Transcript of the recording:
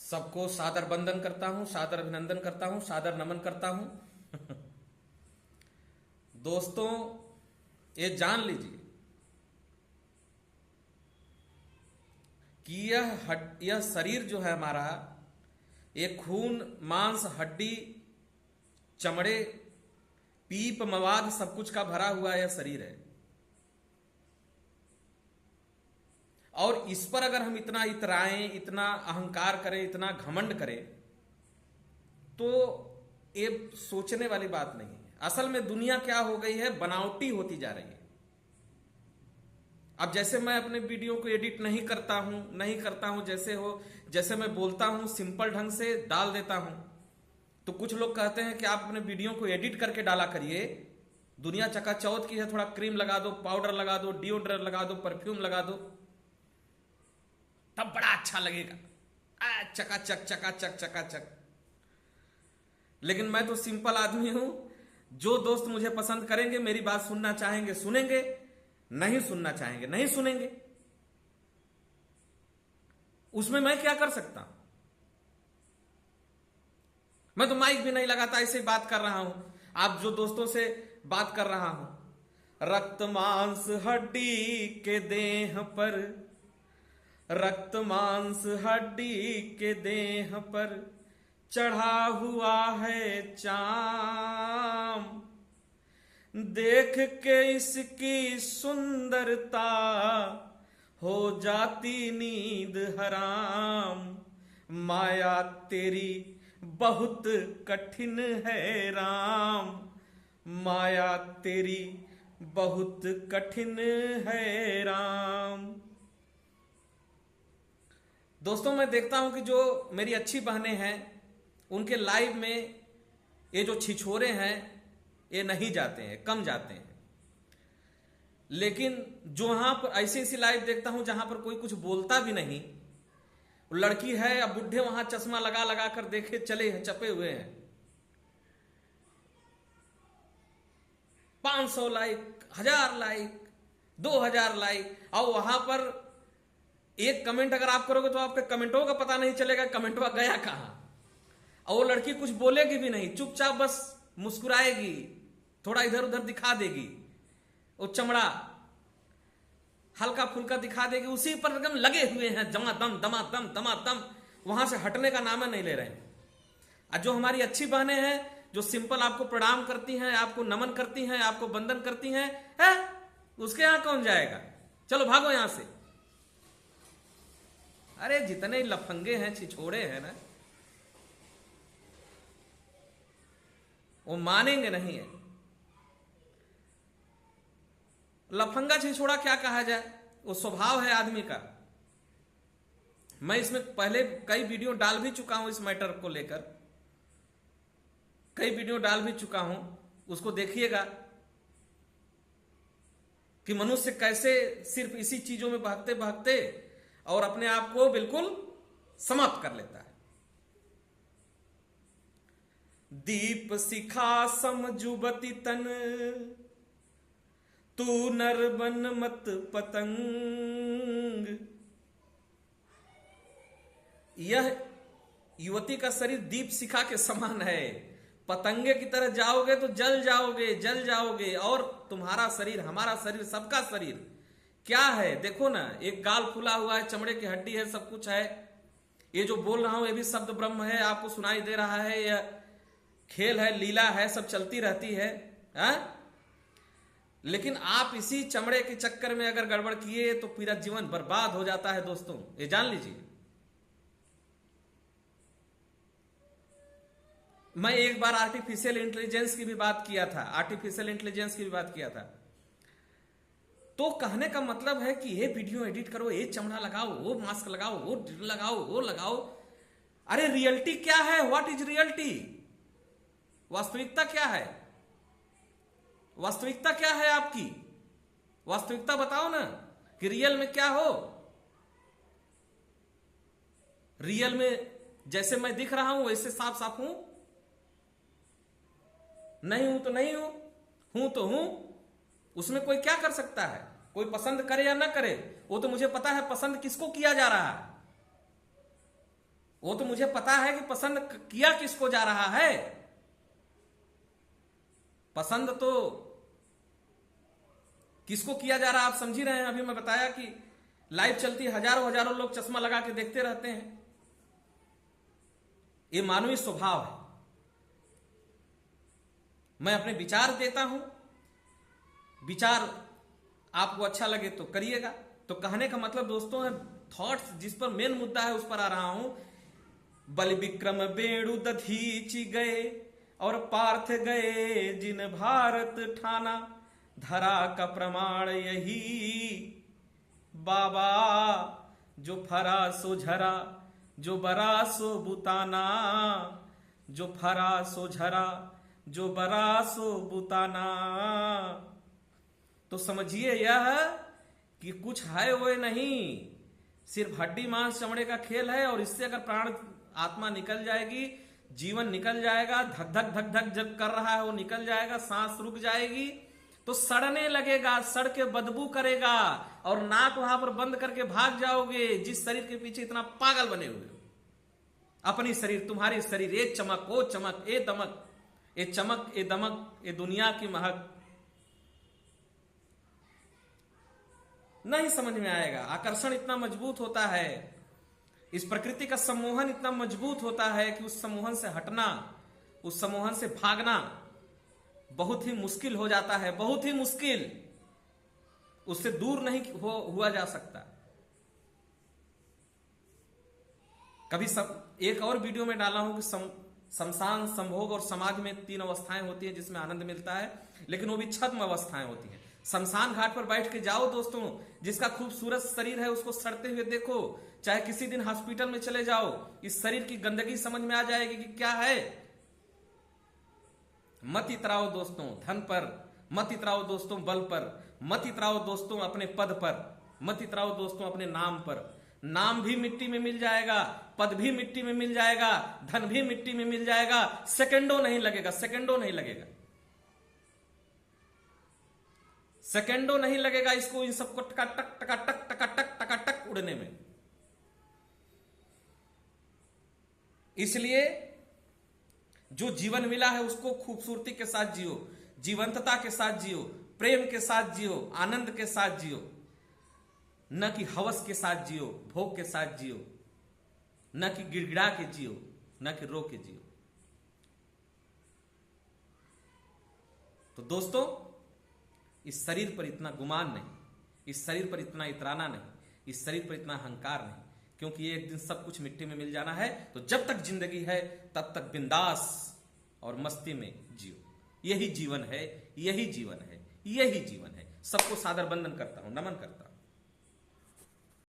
सबको सादर वंदन करता हूं, सादर अभिनंदन करता हूं, सादर नमन करता हूं। दोस्तों, ये जान लीजिए कि यह शरीर जो है हमारा, ये खून मांस हड्डी चमड़े पीप मवाद सब कुछ का भरा हुआ यह शरीर है। और इस पर अगर हम इतना इतराएं, इतना अहंकार करें, इतना घमंड करें, तो ये सोचने वाली बात नहीं है। असल में दुनिया क्या हो गई है, बनावटी होती जा रही है। अब जैसे मैं अपने वीडियो को एडिट नहीं करता हूं, जैसे मैं बोलता हूं सिंपल ढंग से डाल देता हूं, तो कुछ लोग कहते हैं कि आप अपने वीडियो को एडिट करके डाला करिए। दुनिया चकाचौंध की है, थोड़ा क्रीम लगा दो, पाउडर लगा दो, डिओड्रेंट लगा दो, परफ्यूम लगा दो, तब बड़ा अच्छा लगेगा, चकाचक चकाचक चकाचक। लेकिन मैं तो सिंपल आदमी हूं। जो दोस्त मुझे पसंद करेंगे, मेरी बात सुनना चाहेंगे सुनेंगे, नहीं सुनना चाहेंगे नहीं सुनेंगे। उसमें मैं क्या कर सकता हूं? मैं तो माइक भी नहीं लगाता, ऐसे ही बात कर रहा हूं। आप जो दोस्तों से बात कर रहा हूं, रक्त मांस हड्डी के देह पर, रक्त मांस हड्डी के देह पर चढ़ा हुआ है चाम, देख के इसकी सुंदरता हो जाती नींद हराम। माया तेरी बहुत कठिन है राम, माया तेरी बहुत कठिन है राम। दोस्तों, मैं देखता हूं कि जो मेरी अच्छी बहनें हैं, उनके लाइव में ये जो छिछोरे हैं ये नहीं जाते हैं, कम जाते हैं। लेकिन जो वहां पर ऐसी ऐसी लाइव देखता हूं जहां पर कोई कुछ बोलता भी नहीं, लड़की है या बुढ़े वहां चश्मा लगा लगा कर देखे चले हैं, चपे हुए हैं, 500 लाइक, 1000 लाइक, 2000 लाइक, और वहां पर एक कमेंट अगर आप करोगे तो आपके कमेंटों का पता नहीं चलेगा कमेंटवा गया कहां। और वो लड़की कुछ बोलेगी भी नहीं, चुपचाप बस मुस्कुराएगी, थोड़ा इधर उधर दिखा देगी, वो चमड़ा हल्का फुल्का दिखा देगी, उसी पर एकदम लगे हुए हैं, दमादम दमादम दमादम, वहां से हटने का नाम नहीं ले रहे हैं। और जो हमारी अच्छी बहनें हैं, जो सिंपल आपको प्रणाम करती हैं, आपको नमन करती हैं, आपको वंदन करती हैं, उसके यहां कौन जाएगा? चलो भागो यहां से। अरे जितने लफंगे हैं, छिछोड़े हैं ना, वो मानेंगे नहीं है। लफंगा छिछोड़ा क्या कहा जाए, वो स्वभाव है आदमी का। मैं इसमें पहले कई वीडियो डाल भी चुका हूं, इस मैटर को लेकर कई वीडियो डाल भी चुका हूं, उसको देखिएगा कि मनुष्य कैसे सिर्फ इसी चीजों में भागते भागते और अपने आप को बिल्कुल समाप्त कर लेता है। दीप शिखा समजुबति तन, तू नर बन मत पतंग। यह युवती का शरीर दीप शिखा के समान है, पतंगे की तरह जाओगे तो जल जाओगे, जल जाओगे। और तुम्हारा शरीर, हमारा शरीर, सबका शरीर क्या है देखो ना, एक गाल फूला हुआ है, चमड़े की हड्डी है, सब कुछ है। ये जो बोल रहा हूं ये भी शब्द ब्रह्म है, आपको सुनाई दे रहा है, यह खेल है, लीला है, सब चलती रहती है, लेकिन आप इसी चमड़े के चक्कर में अगर गड़बड़ किए तो पूरा जीवन बर्बाद हो जाता है। दोस्तों, ये जान लीजिए। मैं एक बार आर्टिफिशियल इंटेलिजेंस की भी बात किया था, तो कहने का मतलब है कि ये वीडियो एडिट करो, ये चमड़ा लगाओ, वो मास्क लगाओ, वो लगाओ, वो लगाओ। अरे रियलिटी क्या है? What is reality? वास्तविकता क्या है? वास्तविकता क्या है आपकी? वास्तविकता बताओ ना कि रियल में क्या हो। रियल में जैसे मैं दिख रहा हूं वैसे साफ साफ हूं? नहीं हूं तो नहीं हूं, हूं तो हूं। उसमें कोई क्या कर सकता है? कोई पसंद करे या ना करे, वो तो मुझे पता है पसंद किसको किया जा रहा है। वो तो मुझे पता है कि पसंद किया किसको जा रहा है। पसंद तो किसको किया जा रहा है आप समझ ही रहे हैं। अभी मैं बताया कि लाइव चलती हजारों हजारों लोग चश्मा लगा के देखते रहते हैं। ये मानवीय स्वभाव है। मैं अपने विचार देता हूं, विचार आपको अच्छा लगे तो करिएगा। तो कहने का मतलब दोस्तों है, थॉट्स जिस पर मेन मुद्दा है उस पर आ रहा हूं। बलि विक्रम बेणु दधीचि गए और पार्थ गए जिन भारत ठाना, धरा का प्रमाण यही बाबा, जो फरा सो झरा जो बरा सो बुताना, जो फरा सो झरा जो बरा सो बुताना। तो समझिए यह कि कुछ है वो नहीं, सिर्फ हड्डी मांस चमड़े का खेल है। और इससे अगर प्राण आत्मा निकल जाएगी, जीवन निकल जाएगा, धक धक धक धक जब कर रहा है वो निकल जाएगा, सांस रुक जाएगी तो सड़ने लगेगा, सड़ के बदबू करेगा और नाक वहां पर बंद करके भाग जाओगे। जिस शरीर के पीछे इतना पागल बने हुए हो, अपनी शरीर, तुम्हारी शरीर, ए चमक ओ चमक, ए दमक, ए चमक ए दमक, ए दुनिया की महक, नहीं समझ में आएगा। आकर्षण इतना मजबूत होता है, इस प्रकृति का सम्मोहन इतना मजबूत होता है कि उस सम्मोहन से हटना, उस सम्मोहन से भागना बहुत ही मुश्किल हो जाता है, बहुत ही मुश्किल। उससे दूर नहीं हुआ जा सकता। कभी सब एक और वीडियो में डाला हूं कि शमशान, संभोग और समाधि में 3 अवस्थाएं होती हैं जिसमें आनंद मिलता है, लेकिन वो भी छद्म अवस्थाएं होती हैं। शमशान घाट पर बैठ के जाओ दोस्तों, जिसका खूबसूरत शरीर है उसको सड़ते हुए देखो, चाहे किसी दिन हॉस्पिटल में चले जाओ, इस शरीर की गंदगी समझ में आ जाएगी कि क्या है। मत इतराओ दोस्तों धन पर, मत इतराओ दोस्तों बल पर, मत इतराओ दोस्तों अपने पद पर, मत इतराओ दोस्तों अपने नाम पर। नाम भी मिट्टी में मिल जाएगा, पद भी मिट्टी में मिल जाएगा, धन भी मिट्टी में मिल जाएगा, सेकंडों नहीं लगेगा, सेकंडों नहीं लगेगा, सेकंडों नहीं लगेगा इसको, इन सबको टकाटक टकाटक टकाटक टकाटक उड़ने में। इसलिए जो जीवन मिला है उसको खूबसूरती के साथ जियो, जीवंतता के साथ जियो, प्रेम के साथ जियो, आनंद के साथ जियो, न कि हवस के साथ जियो, भोग के साथ जियो, न कि गिड़गिड़ा के जियो, न कि रो के जियो। तो दोस्तों इस शरीर पर इतना गुमान नहीं, इस शरीर पर इतना इतराना नहीं, इस शरीर पर इतना अहंकार नहीं, क्योंकि एक दिन सब कुछ मिट्टी में मिल जाना है। तो जब तक जिंदगी है तब तक बिंदास और मस्ती में जियो। यही जीवन है, यही जीवन है, यही जीवन है। सबको सादर वंदन करता हूं, नमन करता हूं।